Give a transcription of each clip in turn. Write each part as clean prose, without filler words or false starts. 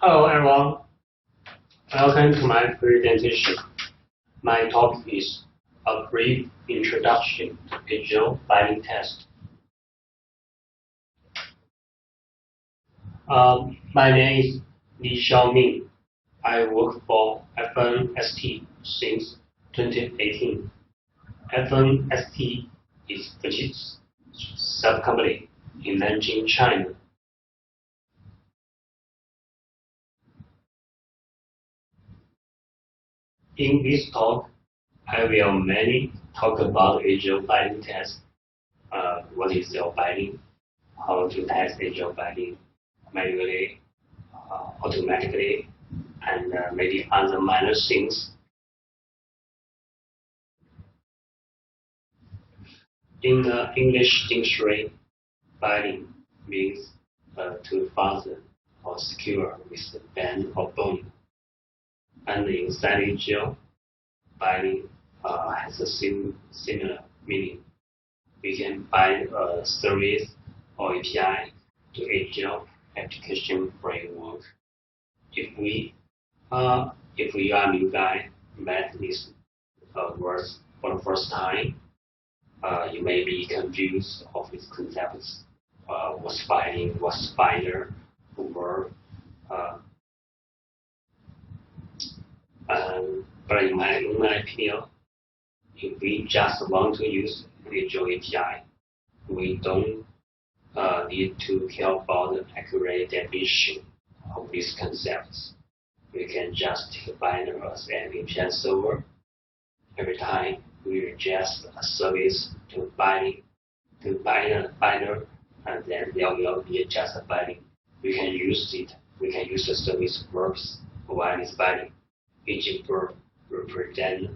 Hello everyone, welcome to my presentation. My topic is a brief introduction to AGL Binding test. My name is Xiaoming. I work for FNST since 2018. FNST is Fujitsu sub-company in Nanjing, China. In this talk, I will mainly talk about AGL binding test. What is AGL binding? How to test AGL binding manually, automatically, and maybe other minor things. In the English dictionary, binding means to fasten or secure with a band or bone. And inside AGL, binding has a similar meaning. We can bind a service or API to AGL application framework. If we are a new guy, met these words for the first time, you may be confused of its concepts. What's binding? What's binder? Verb? But in my opinion, if we just want to use AGL API, we don't need to care about the accurate definition of these concepts. We can just take binder as an API server. Every time we request a service to bind a binder, and then there will be just a binding. We can use it. We can use the service verbs while it's binding. Each verb represents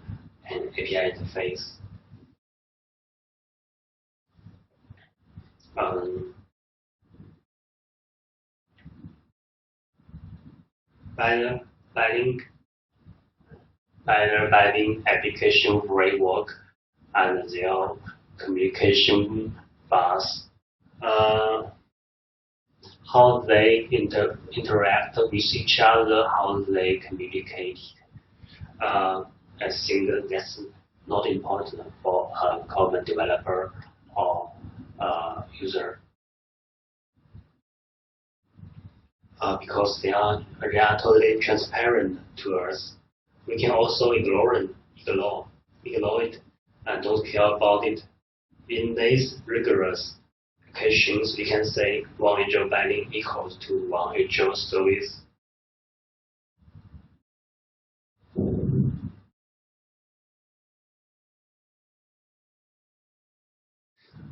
an API interface. Binding application framework and their communication bus. How they interact with each other, how they communicate. I think that's not important for a common developer or user because they are totally transparent to us. We can also ignore it and don't care about it. In these rigorous applications, we can say one AGL binding equals to one AGL service.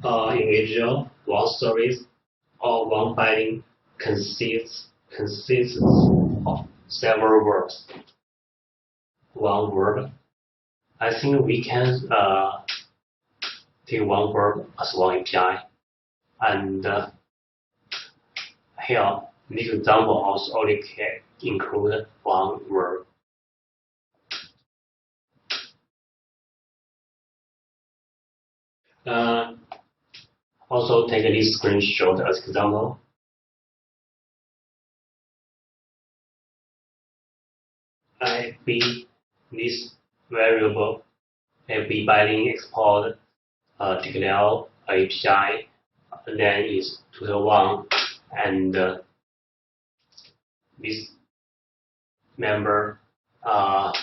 In AGL, one service or one binding consists of several verbs. One verb. I think we can take one verb as one API. And here, this example also only can include one verb. Also take this screenshot as example. If this variable be binding export declare API, then is total one, and this member dot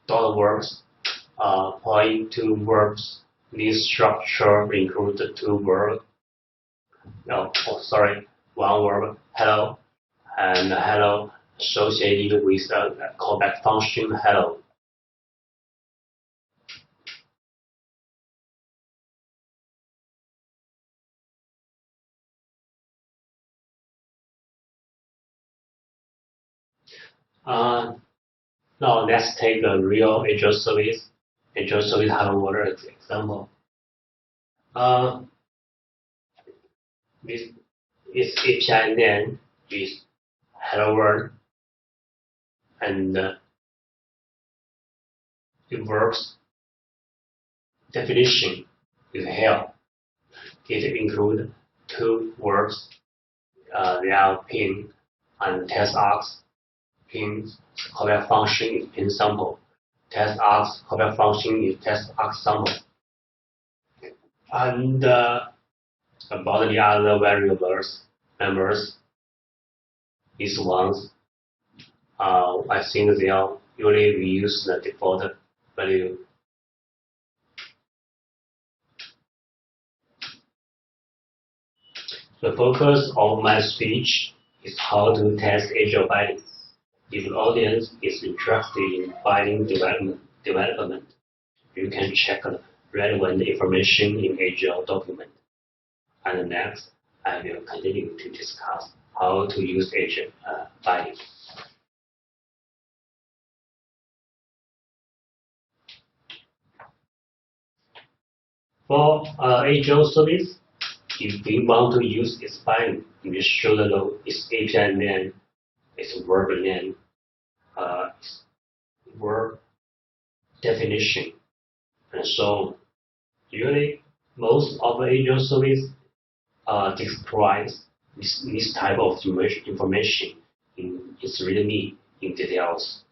verbs point to verbs. This structure includes two verbs. One verb hello, and hello associated with a callback function hello. Now let's take a real AGL service hello world as example. This API name is hello world, and the verbs definition is here. It includes two verbs. They are pin and test args in callback function is pin sample. Test args callback function is test arg sample. And about the other variables members, these ones, I think they are usually we use the default value. The focus of my speech is how to test AGL binding. If the audience is interested in binding development, you can check the relevant information in AGL document. And next, I will continue to discuss how to use AGL binding. For AGL service, if we want to use its binding, we should know its API name, its verb name, its verb definition, and so on. Usually, most of the AGL service describes this type of information in its README in details.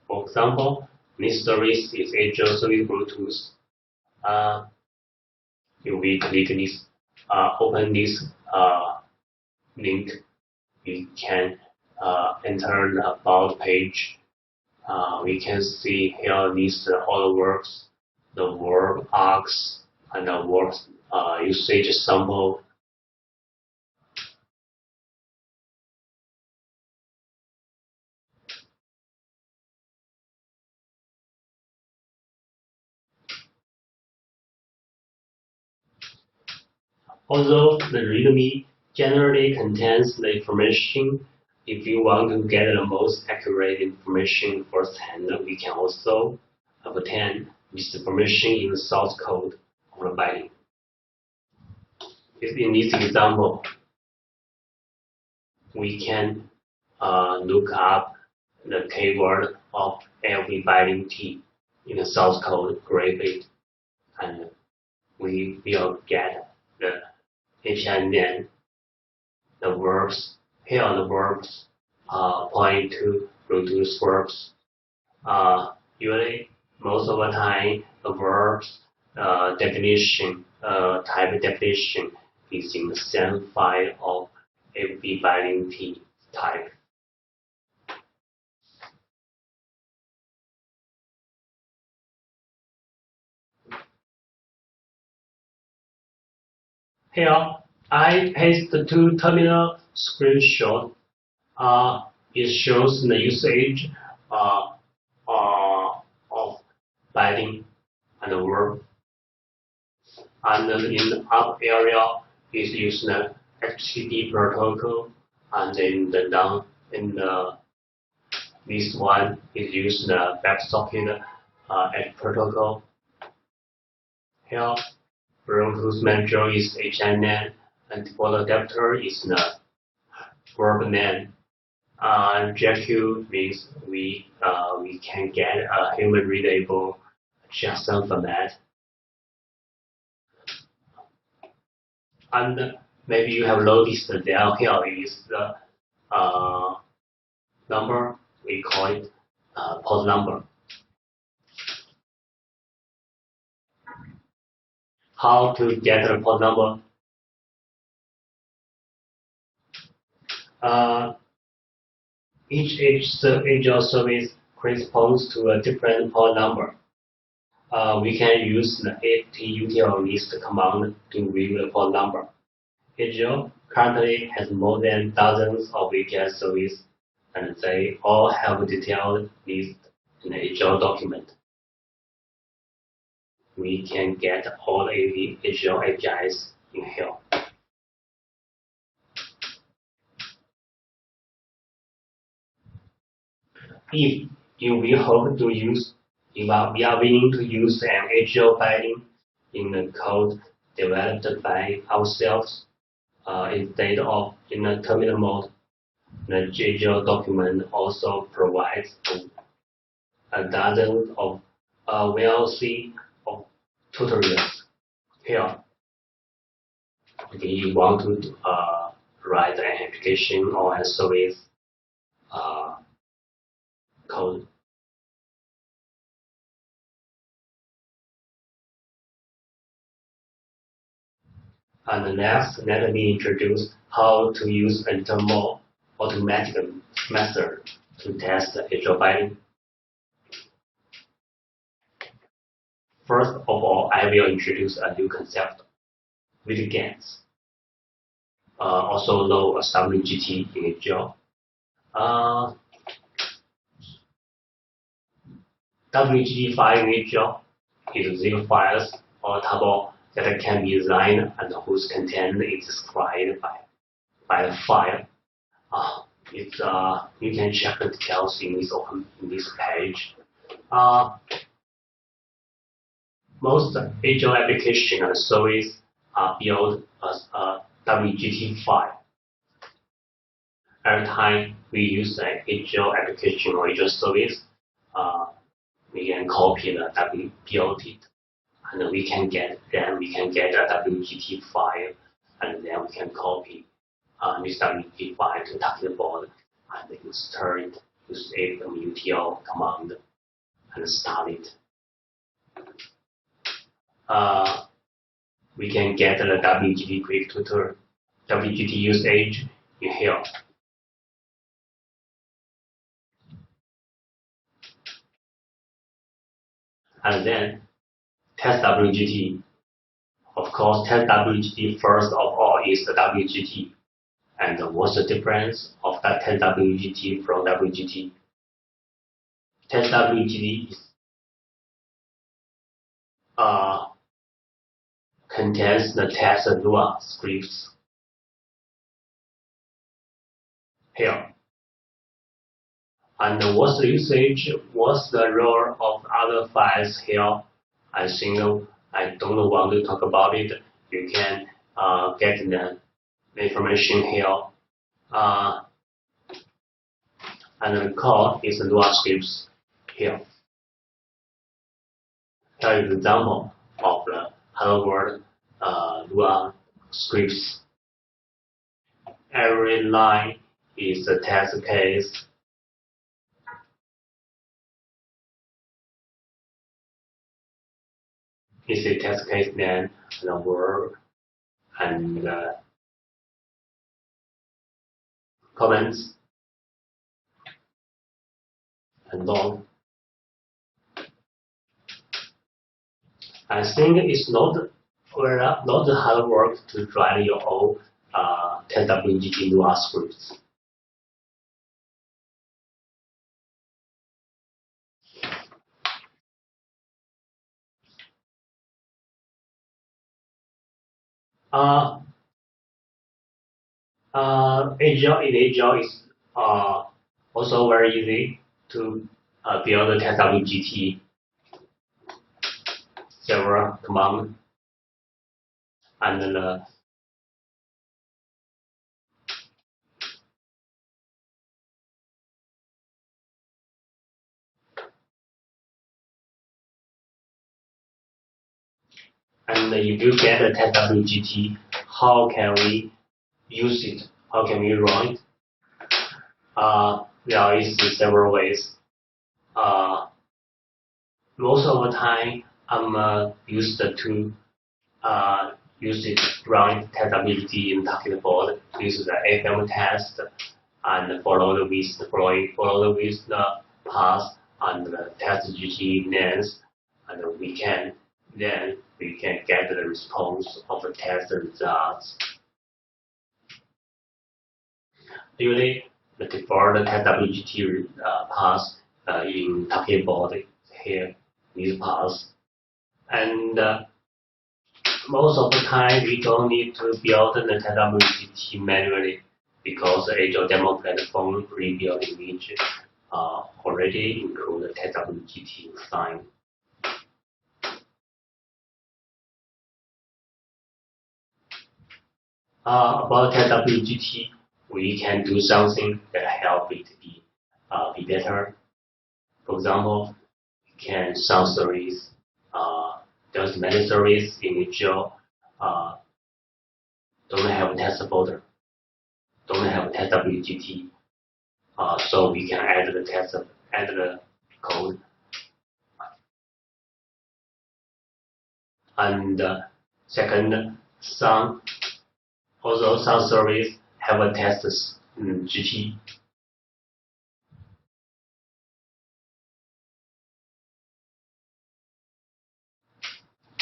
For example, this service is AGL service Bluetooth. If we click this, open this link, we can enter the about page. We can see here these all the verbs, the verb args, and the verb usage sample. Although the README generally contains the information, if you want to get the most accurate information firsthand, we can also obtain this information in the source code of the binding. In this example, we can look up the keyword of LV binding T in the source code, grab it, and we will get the API name, the verbs. Here are the verbs point to Bluetooth verbs. Usually, most of the time, the verbs definition, type definition is in the same file of AV binding T type. Here, I paste the two terminal screenshots. It shows the usage of binding and the verb. And in the up area is use the HTTP protocol, and in the down this one is use the WebSocket protocol. Here, Bluetooth manager is API name, and default adapter is the verb name. JQ means we can get a human readable JSON format. And maybe you have noticed that down here is the number, we call it port number. How to get the port number? Each AGL service corresponds to a different port number. We can use the ATUTL list command to read the port number. AGL currently has more than dozens of API services, and they all have a detailed list in the AGL document. We can get all the AGL APIs in here. If we hope to use, we are willing to use an AGL binding in the code developed by ourselves instead of in the terminal mode, the AGL document also provides a dozen of VLC of tutorials. Here, if you want to write an application or a service code. And next, let me introduce how to use a little more automatic method to test AGL binding. First of all, I will introduce a new concept with gains, also known as WGT in AGL. WGT file in AGL is zero files or table that can be designed and whose content is described by the file. You can check the details in this page. Most AGL applications and services are built as a WGT file. Every time we use an AGL application or AGL service, we can copy the build it, and we can get a WGT file, and then we can copy this WGT file to target board and insert it, use a utl command and start it. We can get the WGT quick tutor, WGT usage in here. And then test WGT. Of course, test WGT first of all is the WGT. And what's the difference of that test WGT from WGT? Test WGT is contains the test Lua scripts here. And what's the usage? What's the role of other files here? I think I don't want to talk about it. You can get the information here. And the code is Lua scripts here. Here is an example of the hello world Lua scripts. Every line is a test case. It's a test case name, the word, and comments, and all. I think it's not hard work to write your own test WGT Lua scripts. AGL is also very easy to build a test WGT server command, and if you get a test WGT, how can we use it? How can we run it? There is several ways. Most of the time, I'm used to run test WGT in target board. Use the FM test and follow with the path and the test GT names, and we can get the response of the test results. Usually, the default test WGT path in target board here is path, and most of the time we don't need to build the test WGT manually because the AGL demo platform pre-built image already include the test WGT sign. About test WGT, we can do something that help it be better. For example, we can some service. There's many services in AGL don't have test folder, don't have test WGT. so we can add the test, add the code. And second, although some service have a test GT.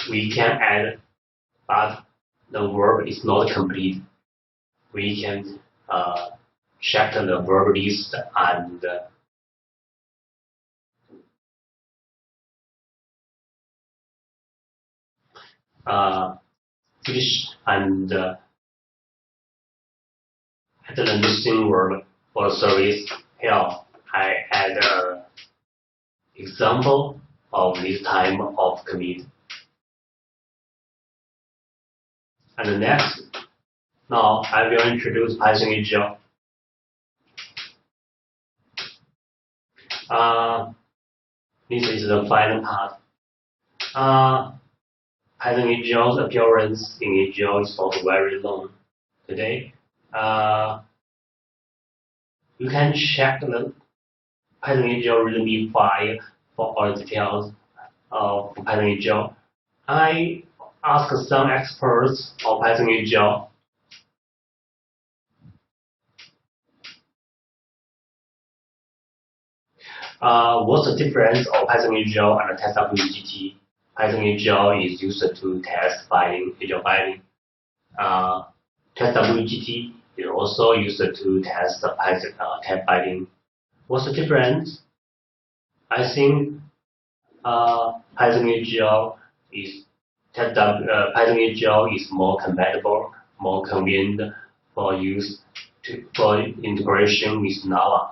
We can add, but the verb is not complete. We can check the verb list and finish and add the missing verb for service. Here I add an example of this type of commit. And next, now I will introduce Python AGL. This is the final part. Python AGL's appearance in AGL is not very long today. You can check the Python AGL README file for all details of Python AGL. I asked some experts of Python AGL. What's the difference of Python AGL and TestWGT? Python AGL is used to test binding, AGL binding. TestWGT is also used to test tab binding. What's the difference? I think Python AGL is more compatible, more convenient for use for integration with Nava,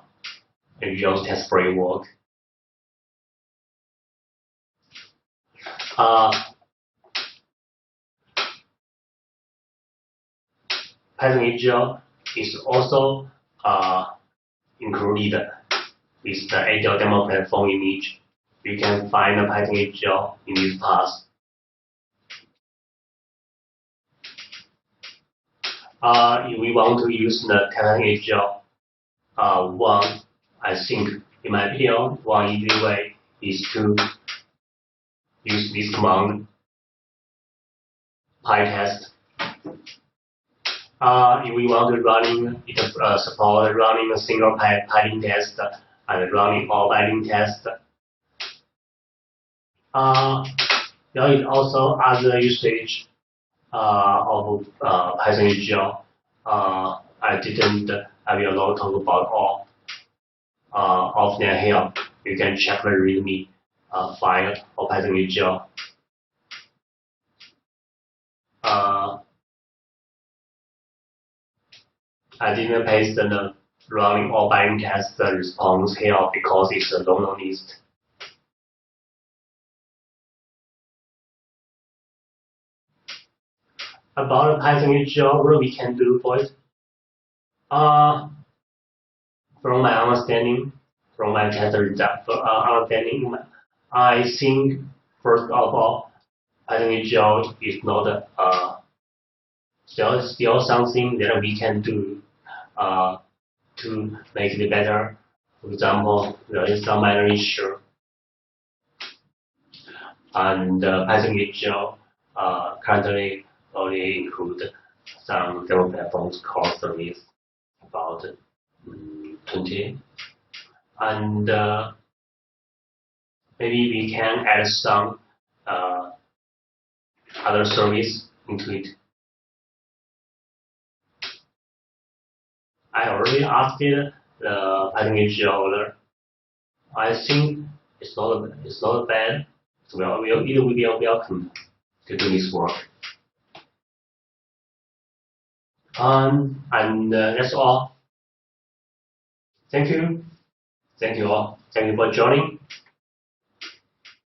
AGL's test framework. Python AGL is also included with the AGL demo platform image. You can find the Python AGL in this path. If we want to use the Python AGL, I think, in my opinion, one easy way is to use this command, pytest. If we want to support running a single binding test and running all binding tests. There is also other usage of Python AGL. I will not talk about all of them here. You can check the README file of Python AGL. I didn't paste the running all binding test response here because it's a long list. About Python AGL, what we can do for it? From my understanding, from my test result understanding, I think first of all, Python AGL is not still something that we can do to make it better. For example, there is some minor issue, and Python AGL currently only include some demo platforms core service, about 20, and maybe we can add some other service into it. I already asked the Python AGL owner. I think it's not bad. So it will be welcome to do this work. And that's all. Thank you. Thank you all. Thank you for joining.